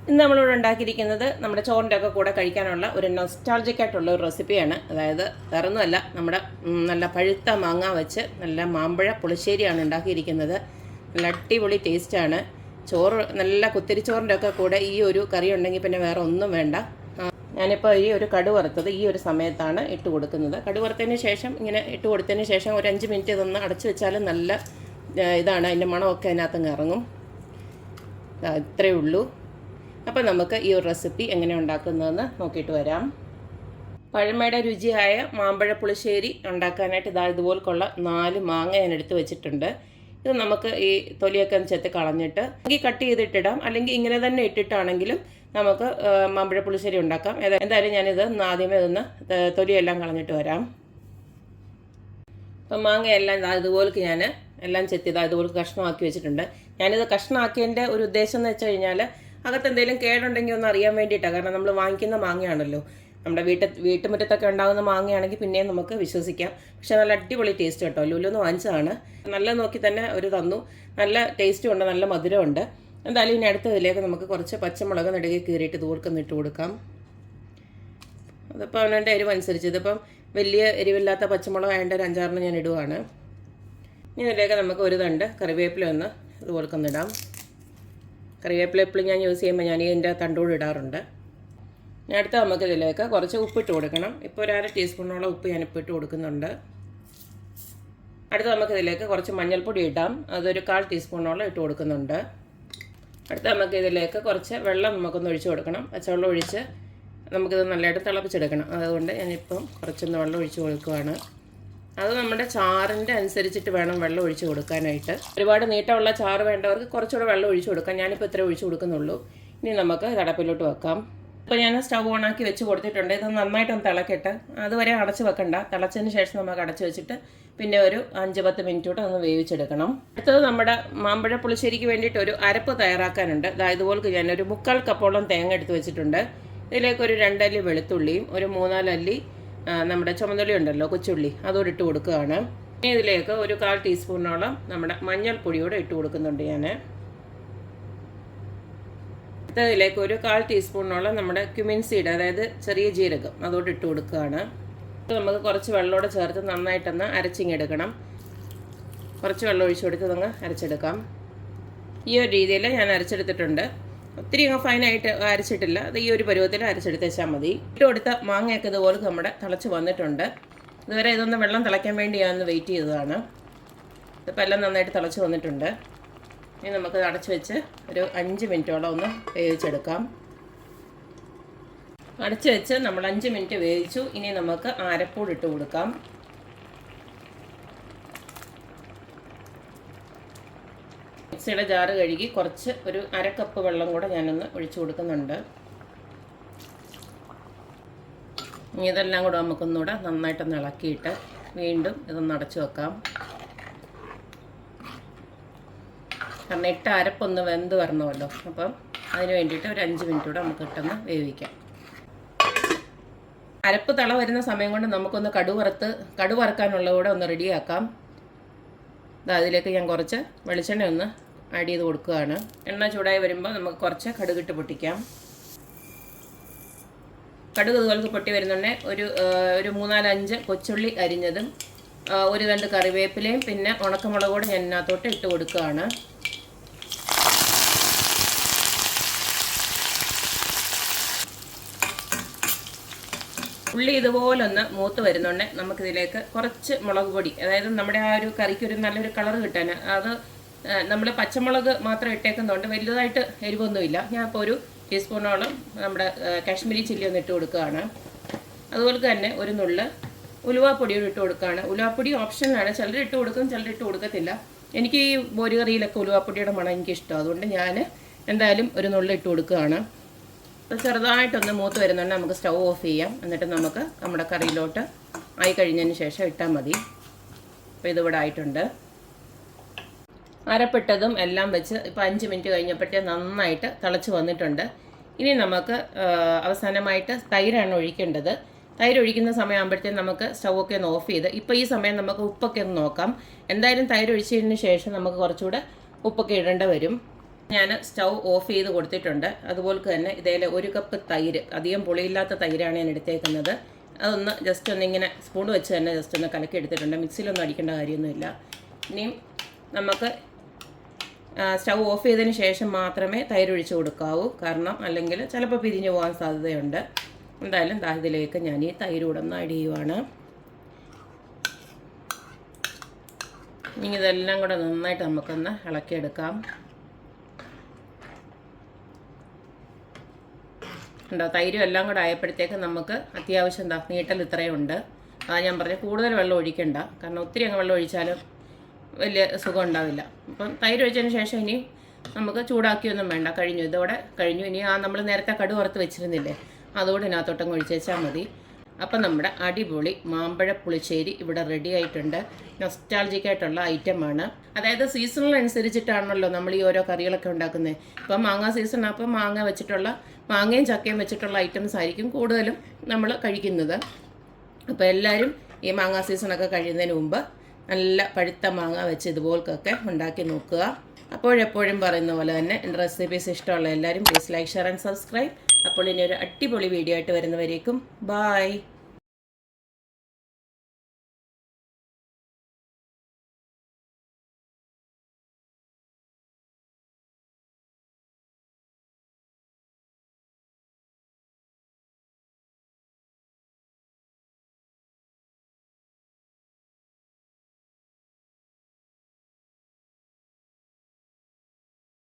ഇന്ന് നമ്മളിവിടെ ഉണ്ടാക്കിയിരിക്കുന്നത് നമ്മുടെ ചോറിൻ്റെ ഒക്കെ കൂടെ കഴിക്കാനുള്ള ഒരു നൊസ്റ്റാൾജിക് ആയിട്ടുള്ള ഒരു റെസിപ്പിയാണ്. അതായത് വേറൊന്നുമല്ല, നമ്മുടെ നല്ല പഴുത്ത മാങ്ങ വെച്ച് നല്ല മാമ്പഴ പുളിശ്ശേരിയാണ് ഉണ്ടാക്കിയിരിക്കുന്നത്. നല്ല അടിപൊളി ടേസ്റ്റാണ്. ചോറ് നല്ല കുത്തിരിച്ചോറിൻ്റെ ഒക്കെ കൂടെ ഈ ഒരു കറി ഉണ്ടെങ്കിൽ പിന്നെ വേറെ ഒന്നും വേണ്ട. ഞാനിപ്പോൾ ഈ ഒരു കടു വറുത്തത് ഈ ഒരു സമയത്താണ് ഇട്ട് കൊടുക്കുന്നത്. കടു വറുത്തതിന് ശേഷം ഇങ്ങനെ ഇട്ട് കൊടുത്തതിന് ശേഷം ഒരു 5 മിനിറ്റ് ഇതൊന്ന് അടച്ചു വെച്ചാൽ നല്ല ഇതാണ്, അതിൻ്റെ മണമൊക്കെ അതിനകത്തങ്ങ് ഇറങ്ങും. ഇത്രയേ ഉള്ളൂ. അപ്പോൾ നമുക്ക് ഈ ഒരു റെസിപ്പി എങ്ങനെ ഉണ്ടാക്കുന്നതെന്ന് നോക്കിയിട്ട് വരാം. പഴമയുടെ രുചിയായ മാമ്പഴ പുളിശ്ശേരി ഉണ്ടാക്കാനായിട്ട് ഇതുപോലുള്ള 4 മാങ്ങ ഞാൻ എടുത്ത് വെച്ചിട്ടുണ്ട്. ഇത് നമുക്ക് ഈ തൊലിയൊക്കെ ഒന്ന് ചെത്തി കളഞ്ഞിട്ട് അല്ലെങ്കിൽ കട്ട് ചെയ്തിട്ടിടാം, അല്ലെങ്കിൽ ഇങ്ങനെ തന്നെ ഇട്ടിട്ടാണെങ്കിലും നമുക്ക് മാമ്പഴ പുളിശ്ശേരി ഉണ്ടാക്കാം. എന്തായാലും ഞാനിത് ആദ്യമേ ഒന്ന് തൊലിയെല്ലാം കളഞ്ഞിട്ട് വരാം. അപ്പം മാങ്ങയെല്ലാം ഇതുപോലെ ഞാൻ എല്ലാം ചെത്തി ഇതുപോലെ കഷ്ണമാക്കി വെച്ചിട്ടുണ്ട്. ഞാനിത് കഷ്ണമാക്കിയതിൻ്റെ ഒരു ഉദ്ദേശം എന്ന് വെച്ച് കഴിഞ്ഞാൽ അകത്ത് എന്തെങ്കിലും കേടുണ്ടെങ്കിൽ ഒന്ന് അറിയാൻ വേണ്ടിയിട്ടാണ്. കാരണം നമ്മൾ വാങ്ങിക്കുന്ന മാങ്ങയാണല്ലോ, നമ്മുടെ വീട്ടുമുറ്റത്തൊക്കെ ഉണ്ടാകുന്ന മാങ്ങയാണെങ്കിൽ പിന്നെയും നമുക്ക് വിശ്വസിക്കാം. പക്ഷെ നല്ല അടിപൊളി ടേസ്റ്റ് കേട്ടോ. ലുലുന്ന് വാങ്ങിച്ചതാണ്. നല്ല നോക്കി തന്നെ ഒരു തന്നു. നല്ല ടേസ്റ്റും ഉണ്ട്, നല്ല മധുരമുണ്ട്. എന്തായാലും ഇനി അടുത്തതിലേക്ക് നമുക്ക് കുറച്ച് പച്ചമുളക് നടുകെ കീറിയിട്ട് ഇതുപോൽക്കൊന്ന് ഇട്ട് കൊടുക്കാം. അതിപ്പോൾ അവനവൻ്റെ എരിവ് അനുസരിച്ച്, ഇതിപ്പം വലിയ എരിവില്ലാത്ത പച്ചമുളക് ആയതിൻ്റെ ഒരു 5-6 ഞാൻ ഇടുവാണ്. ഇനി ഇതിലേക്ക് നമുക്ക് ഒരു തണ്ട് കറിവേപ്പില ഒന്ന് ഇതുപോൽക്കൊന്നിടാം. കറിവേപ്പില എപ്പോഴും ഞാൻ യൂസ് ചെയ്യുമ്പോൾ ഞാൻ ഇതിൻ്റെ തണ്ടോട് ഇടാറുണ്ട്. അടുത്ത നമുക്ക് ഇതിലേക്ക് കുറച്ച് ഉപ്പിട്ട് കൊടുക്കണം. ഇപ്പോൾ ഒരു 1/2 ടീസ്പൂണോളം ഉപ്പ് ഞാനിപ്പോൾ ഇട്ട് കൊടുക്കുന്നുണ്ട്. അടുത്ത നമുക്ക് ഇതിലേക്ക് കുറച്ച് മഞ്ഞൾപ്പൊടി ഇടാം. അതൊരു 1/4 ടീസ്പൂണോളം ഇട്ട് കൊടുക്കുന്നുണ്ട്. അടുത്ത നമുക്ക് ഇതിലേക്ക് കുറച്ച് വെള്ളം നമുക്കൊന്ന് ഒഴിച്ച് കൊടുക്കണം. പച്ചവെള്ളം ഒഴിച്ച് നമുക്കിത് നല്ലതായിട്ട് തിളപ്പിച്ചെടുക്കണം. അതുകൊണ്ട് ഞാനിപ്പം കുറച്ചൊന്ന് വെള്ളം ഒഴിച്ച് കൊടുക്കുകയാണ്. അത് നമ്മുടെ ചാറിൻ്റെ അനുസരിച്ചിട്ട് വേണം വെള്ളം ഒഴിച്ച് കൊടുക്കാനായിട്ട്. ഒരുപാട് നീട്ടമുള്ള ചാറ് വേണ്ടവർക്ക് കുറച്ചുകൂടെ വെള്ളം ഒഴിച്ച് കൊടുക്കാം. ഞാനിപ്പോൾ ഇത്രേ ഒഴിച്ച് കൊടുക്കുന്നുള്ളൂ. ഇനി നമുക്ക് അടപ്പിലോട്ട് വെക്കാം. ഇപ്പോൾ ഞാൻ സ്റ്റവ് ഓണാക്കി വെച്ച് കൊടുത്തിട്ടുണ്ട്. ഇത് നന്നായിട്ടൊന്ന് തിളക്കട്ടെ. അതുവരെ അടച്ച് വെക്കണ്ട. തിളച്ചതിന് ശേഷം നമുക്ക് അടച്ച് വെച്ചിട്ട് പിന്നെ ഒരു 5-10 മിനിറ്റ് കൂടെ ഒന്ന് വേവിച്ചെടുക്കണം. അടുത്തത് നമ്മുടെ മാമ്പഴ പുളിശ്ശേരിക്ക് വേണ്ടിയിട്ട് ഒരു അരപ്പ് തയ്യാറാക്കാനുണ്ട്. ഇതുപോലെ ഞാനൊരു 3/4 കപ്പോളം തേങ്ങ എടുത്ത് വെച്ചിട്ടുണ്ട്. ഇതിലേക്ക് ഒരു 2 അല്ലി വെളുത്തുള്ളിയും ഒരു 3-4 അല്ലി നമ്മുടെ ചുമന്നുള്ളി ഉണ്ടല്ലോ, കൊച്ചുള്ളി, അതോടെ ഇട്ട് കൊടുക്കുകയാണ്. ഇനി ഇതിലേക്ക് ഒരു 1/4 ടീസ്പൂണോളം നമ്മുടെ മഞ്ഞൾപ്പൊടിയോടെ ഇട്ട് കൊടുക്കുന്നുണ്ട് ഞാൻ. ഇതിലേക്ക് ഒരു 1/4 ടീസ്പൂണോളം നമ്മുടെ ക്യുമിൻ സീഡ്, അതായത് ചെറിയ ജീരകം, അതോടെ ഇട്ട് കൊടുക്കുകയാണ്. നമുക്ക് കുറച്ച് വെള്ളത്തോടെ ചേർത്ത് നന്നായിട്ടൊന്ന് അരച്ചിങ്ങെടുക്കണം. കുറച്ച് വെള്ളം ഒഴിച്ചു കൊടുത്ത് അങ്ങ് അരച്ചെടുക്കാം. ഈ ഒരു രീതിയിൽ ഞാൻ അരച്ചെടുത്തിട്ടുണ്ട്. ഒത്തിരി ഫൈനായിട്ട് അരച്ചിട്ടില്ല. അത് ഈ ഒരു പരുവത്തിൽ അരച്ചെടുത്ത് വെച്ചാൽ മതി. ഇട്ട് കൊടുത്ത മാങ്ങയൊക്കെ ഇതുപോലെ നമ്മുടെ തിളച്ച് വന്നിട്ടുണ്ട്. ഇതുവരെ ഇതൊന്ന് വെള്ളം തിളയ്ക്കാൻ വേണ്ടി ഞാനൊന്ന് വെയിറ്റ് ചെയ്തതാണ്. ഇതിപ്പോൾ എല്ലാം നന്നായിട്ട് തിളച്ച് വന്നിട്ടുണ്ട്. ഇനി നമുക്ക് അടച്ച് വെച്ച് ഒരു 5 മിനിറ്റോളം ഒന്ന് വേവിച്ചെടുക്കാം. അടച്ച് വെച്ച് നമ്മൾ 5 മിനിറ്റ് വേവിച്ചു. ഇനി നമുക്ക് അരപ്പൂടി ഇട്ട് കൊടുക്കാം. മിക്സിയുടെ ജാറ് കഴുകി കുറച്ച് ഒരു 1/2 കപ്പ് വെള്ളം കൂടെ ഞാനൊന്ന് ഒഴിച്ചു കൊടുക്കുന്നുണ്ട്. ഇനി ഇതെല്ലാം കൂടെ നമുക്കൊന്നുകൂടെ നന്നായിട്ടൊന്ന് ഇളക്കിയിട്ട് വീണ്ടും ഇതൊന്ന് അടച്ചു വെക്കാം. കാരണം ഇട്ട അരപ്പൊന്ന് വെന്ത് വരണമല്ലോ. അപ്പം അതിന് വേണ്ടിയിട്ട് ഒരു 5 മിനിറ്റ് കൂടെ നമുക്ക് ഇട്ടൊന്ന് വേവിക്കാം. അരപ്പ് തള വരുന്ന സമയം കൊണ്ട് നമുക്കൊന്ന് കടു വറുക്കാനുള്ളത് കൂടെ ഒന്ന് റെഡിയാക്കാം. അതിലേക്ക് ഞാൻ കുറച്ച് വെളിച്ചെണ്ണ ഒന്ന് ആഡ് ചെയ്ത് കൊടുക്കുകയാണ്. എണ്ണ ചൂടായി വരുമ്പോൾ നമുക്ക് കുറച്ച് കടുകിട്ട് പൊട്ടിക്കാം. കടുക് ഇതുപോലത്തെ പൊട്ടി വരുന്നുണ്ടെങ്കിൽ ഒരു 3-4-5 കൊച്ചുള്ളി അരിഞ്ഞതും ഒരു 2 കറിവേപ്പിലയും പിന്നെ ഉണക്കമുളക് കൂടെ ഞാൻ ഇതിനകത്തോട്ട് ഇട്ട് കൊടുക്കുകയാണ്. ഉള്ളി ഇതുപോലൊന്ന് മൂത്ത് വരുന്നുണ്ട്. നമുക്കിതിലേക്ക് കുറച്ച് മുളക് പൊടി, അതായത് നമ്മുടെ ആ ഒരു കറിക്കൊരു നല്ലൊരു കളർ കിട്ടാൻ, അത് നമ്മൾ പച്ചമുളക് മാത്രം ഇട്ടേക്കുന്നതുകൊണ്ട് വലുതായിട്ട് എരിവൊന്നുമില്ല. ഞാൻ ഇപ്പോൾ ഒരു ടീസ്പൂണോളം നമ്മുടെ കാശ്മീരി ചില്ലി ഒന്ന് ഇട്ട് കൊടുക്കുകയാണ്. അതുപോലെ തന്നെ ഒരു നുള്ള് ഉലുവാപ്പൊടിയോട് ഇട്ട് കൊടുക്കുകയാണ്. ഉലുവാപ്പൊടി ഓപ്ഷനാണ്. ചിലർ ഇട്ട് കൊടുക്കും, ചിലർ ഇട്ട് കൊടുക്കത്തില്ല. എനിക്ക് ഈ മോര് കറിയിലൊക്കെ ഉലുവാപ്പൊടിയുടെ മണം എനിക്കിഷ്ടം. അതുകൊണ്ട് ഞാൻ എന്തായാലും ഒരു നുള്ളി ഇട്ട് കൊടുക്കുകയാണ്. അപ്പോൾ ചെറുതായിട്ടൊന്ന് മൂത്ത് വരുന്നുണ്ട്. നമുക്ക് സ്റ്റൗ ഓഫ് ചെയ്യാം. എന്നിട്ട് നമുക്ക് നമ്മുടെ കറിയിലോട്ട് ആയി കഴിഞ്ഞതിന് ശേഷം ഇട്ടാൽ മതി. അപ്പോൾ ഇതിവിടെ ആയിട്ടുണ്ട്. അരപ്പെട്ടതും എല്ലാം വെച്ച് ഇപ്പോൾ 5 മിനിറ്റ് കഴിഞ്ഞപ്പോഴത്തേ നന്നായിട്ട് തിളച്ച് വന്നിട്ടുണ്ട്. ഇനി നമുക്ക് അവസാനമായിട്ട് തൈരാണ് ഒഴിക്കേണ്ടത്. തൈര് ഒഴിക്കുന്ന സമയമാകുമ്പോഴത്തേക്കും നമുക്ക് സ്റ്റൗവൊക്കെ ഒന്ന് ഓഫ് ചെയ്ത് ഇപ്പോൾ ഈ സമയം നമുക്ക് ഉപ്പൊക്കെ ഒന്ന് നോക്കാം. എന്തായാലും തൈര് ഒഴിച്ചതിന് ശേഷം നമുക്ക് കുറച്ചുകൂടെ ഉപ്പൊക്കെ ഇടേണ്ടി വരും. ഞാൻ സ്റ്റൗ ഓഫ് ചെയ്ത് കൊടുത്തിട്ടുണ്ട്. അതുപോലെ തന്നെ ഇതേലെ 1 കപ്പ് തൈര്, അധികം പുളിയില്ലാത്ത തൈരാണ് ഞാൻ എടുത്തേക്കുന്നത്. അതൊന്ന് ജസ്റ്റ് ഒന്നിങ്ങനെ സ്പൂൺ വെച്ച് തന്നെ ജസ്റ്റ് ഒന്ന് കലക്കി എടുത്തിട്ടുണ്ട്. മിക്സിയിലൊന്നും അടിക്കേണ്ട കാര്യമൊന്നുമില്ല. ഇനിയും നമുക്ക് സ്റ്റൗ ഓഫ് ചെയ്തതിന് ശേഷം മാത്രമേ തൈര് ഒഴിച്ച് കൊടുക്കാവൂ. കാരണം അല്ലെങ്കിൽ ചിലപ്പോൾ പിരിഞ്ഞു പോകാൻ സാധ്യതയുണ്ട്. എന്തായാലും ഇതിലേക്ക് ഞാൻ ഈ തൈര് കൂടെ ഒന്ന് ആഡ് ചെയ്യുവാണ്. ഇനി ഇതെല്ലാം കൂടെ നന്നായിട്ട് നമുക്കൊന്ന് ഇളക്കിയെടുക്കാം. ഉണ്ടോ, തൈരും എല്ലാം കൂടെ ആയപ്പോഴത്തേക്ക് നമുക്ക് അത്യാവശ്യം നീട്ടൽ ഇത്രയുണ്ട്. ഞാൻ പറഞ്ഞു കൂടുതൽ വെള്ളം ഒഴിക്കണ്ട, കാരണം ഒത്തിരി അങ്ങ് വെള്ളം ഒഴിച്ചാലും വലിയ സുഖം ഉണ്ടാവില്ല. അപ്പം തൈര് ഒഴിച്ചതിന് ശേഷം ഇനി നമുക്ക് ചൂടാക്കിയൊന്നും വേണ്ട, കഴിഞ്ഞു, ഇതോടെ കഴിഞ്ഞു. ഇനി നമ്മൾ നേരത്തെ കടുക് വറുത്ത് വെച്ചിരുന്നില്ലേ, അതോടെ ഇതിനകത്തോട്ടങ്ങ് ഒഴിച്ച് വെച്ചാൽ മതി. അപ്പം നമ്മുടെ അടിപൊളി മാമ്പഴ പുളിശ്ശേരി ഇവിടെ റെഡി ആയിട്ടുണ്ട്. നൊസ്റ്റാൾജിക്കായിട്ടുള്ള ഐറ്റമാണ്. അതായത് സീസണൽ അനുസരിച്ചിട്ടാണല്ലോ നമ്മൾ ഈ ഓരോ കറികളൊക്കെ ഉണ്ടാക്കുന്നത്. ഇപ്പം മാങ്ങ സീസൺ, അപ്പം മാങ്ങയും ചക്കയും വെച്ചിട്ടുള്ള ഐറ്റംസ് ആയിരിക്കും കൂടുതലും നമ്മൾ കഴിക്കുന്നത്. അപ്പോൾ എല്ലാവരും ഈ മാങ്ങ സീസണൊക്കെ കഴിയുന്നതിന് മുമ്പ് നല്ല പഴുത്ത മാങ്ങ വെച്ച് ഇതുപോലൊക്കെ ഉണ്ടാക്കി നോക്കുക. അപ്പോഴെപ്പോഴും പറയുന്ന പോലെ തന്നെ എൻ്റെ റെസിപ്പീസ് ഇഷ്ടമുള്ള എല്ലാവരും please like, share and subscribe. അപ്പോൾ ഇനി ഒരു അടിപൊളി വീഡിയോ ആയിട്ട് വരുന്നവരേക്കും ബായ്.